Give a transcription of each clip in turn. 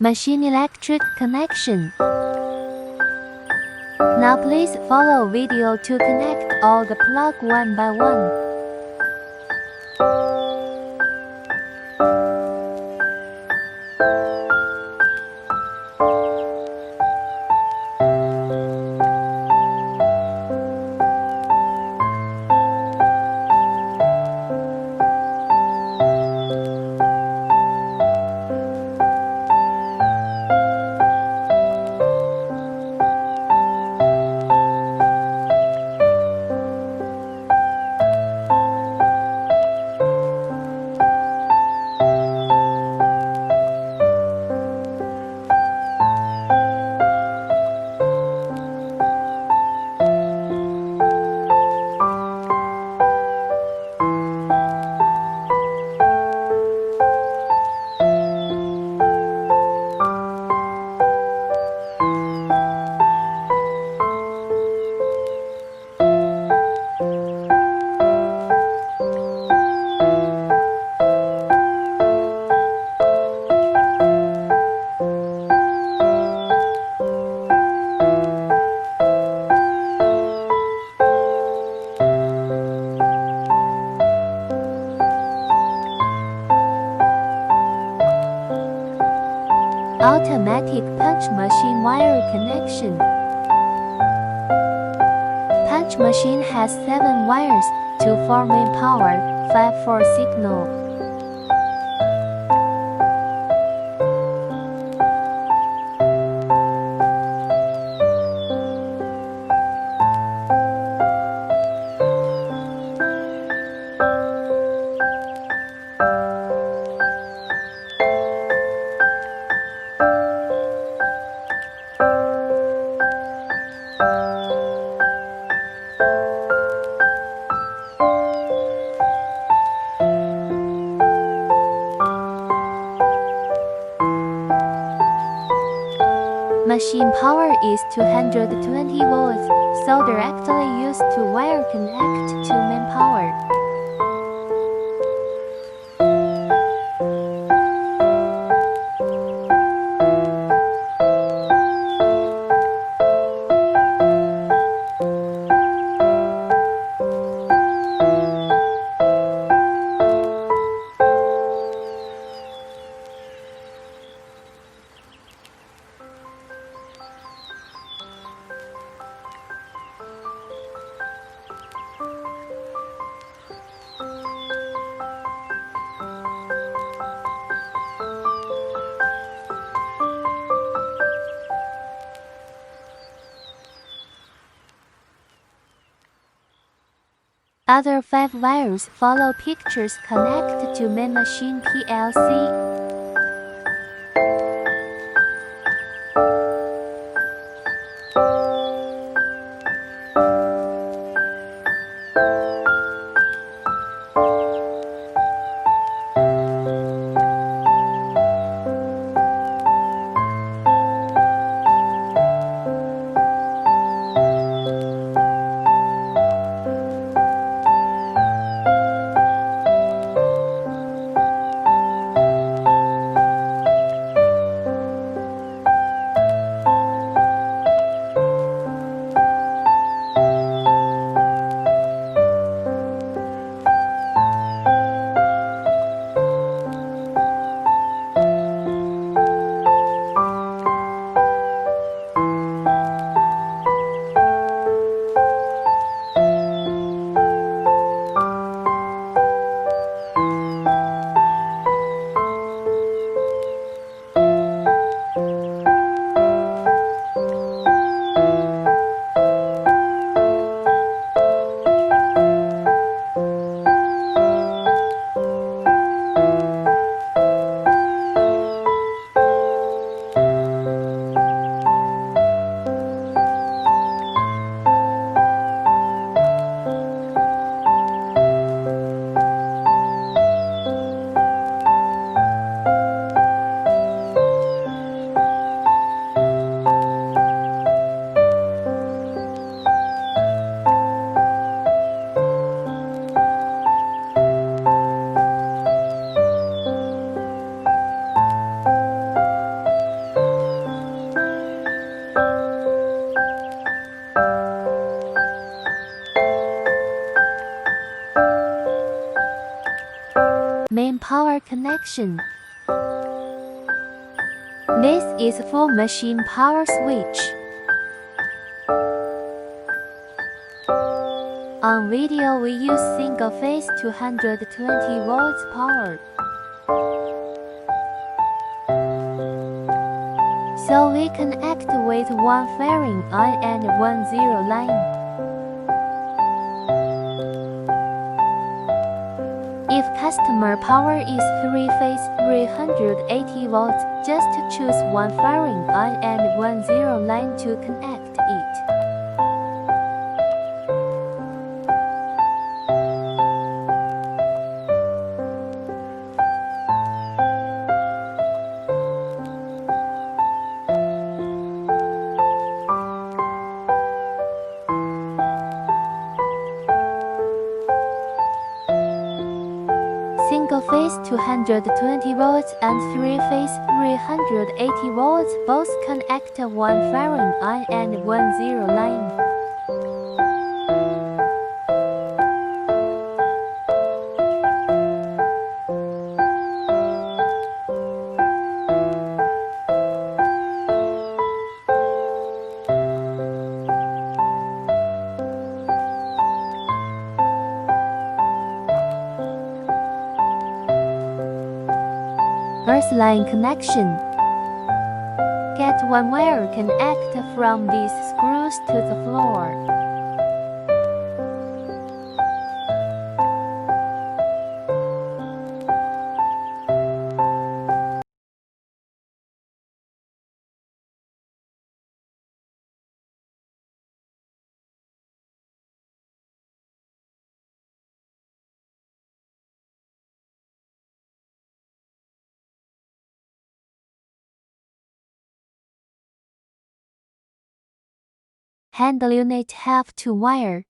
Machine electric connection. Now please follow video to connect all the plug one by one. Automatic punch machine wire connection. Punch machine has 7 wires, 2 for main power, 5 for signal. Machine power is 220 volts, so directly used to wire connect to main power. Other 5 wires follow pictures connect to main machine PLC. power connection. This is full machine power switch. On video we use single phase 220 volts power. So we connect with one firing on and one zero line. If customer power is 3-phase 380 volts, just choose one firing on and one zero line to connect it. Single phase 220 volts and 3-phase 380 volts both connect one firing on and one zero line. Earth line connection. Get one wire connect from these screws to the floor. Handle unit have two wire.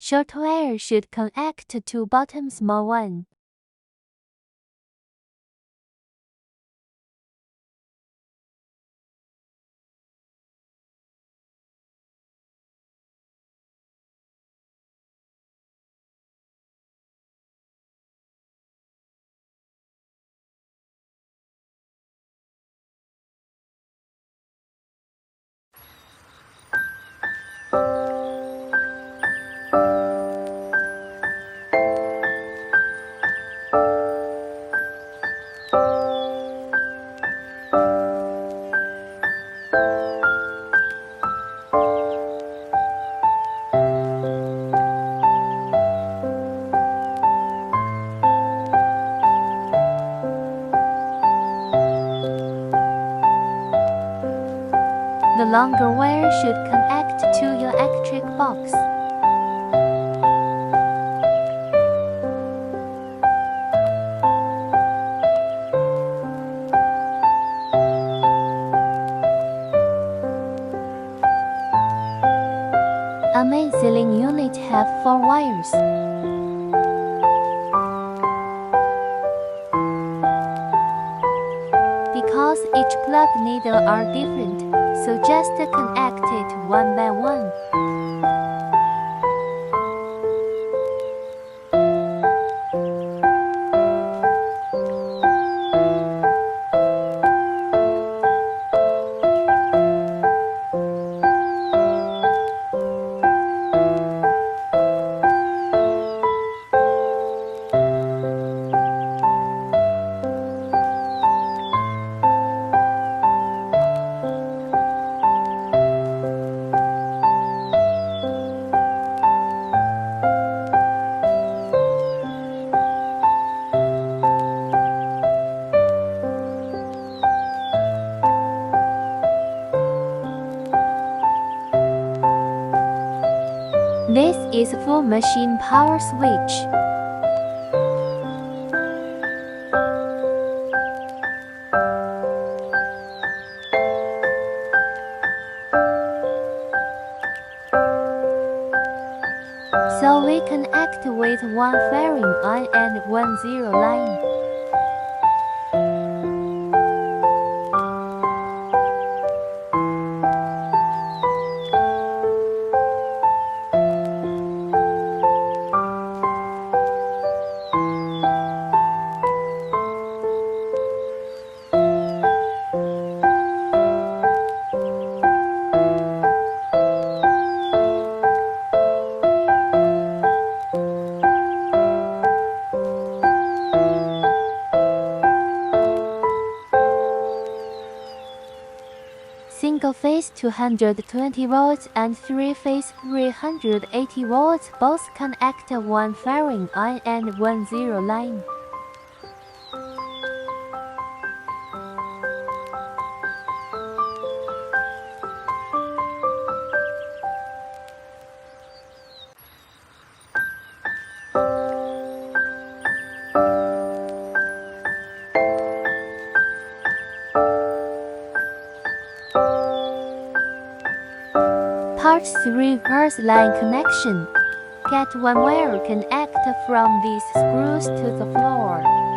Short wire should connect to bottom small one. The longer wire should connect to electric box. A main ceiling unit have 4 wires. Because each plug needle are different, so just connect it one by one. This is full machine power switch. We connect with one firing on and one zero line. Single phase 220 volts and three phase 380 volts both connect one firing on and one zero line. Part 3 Pulse line connection. Get one wire connect from these screws to the floor.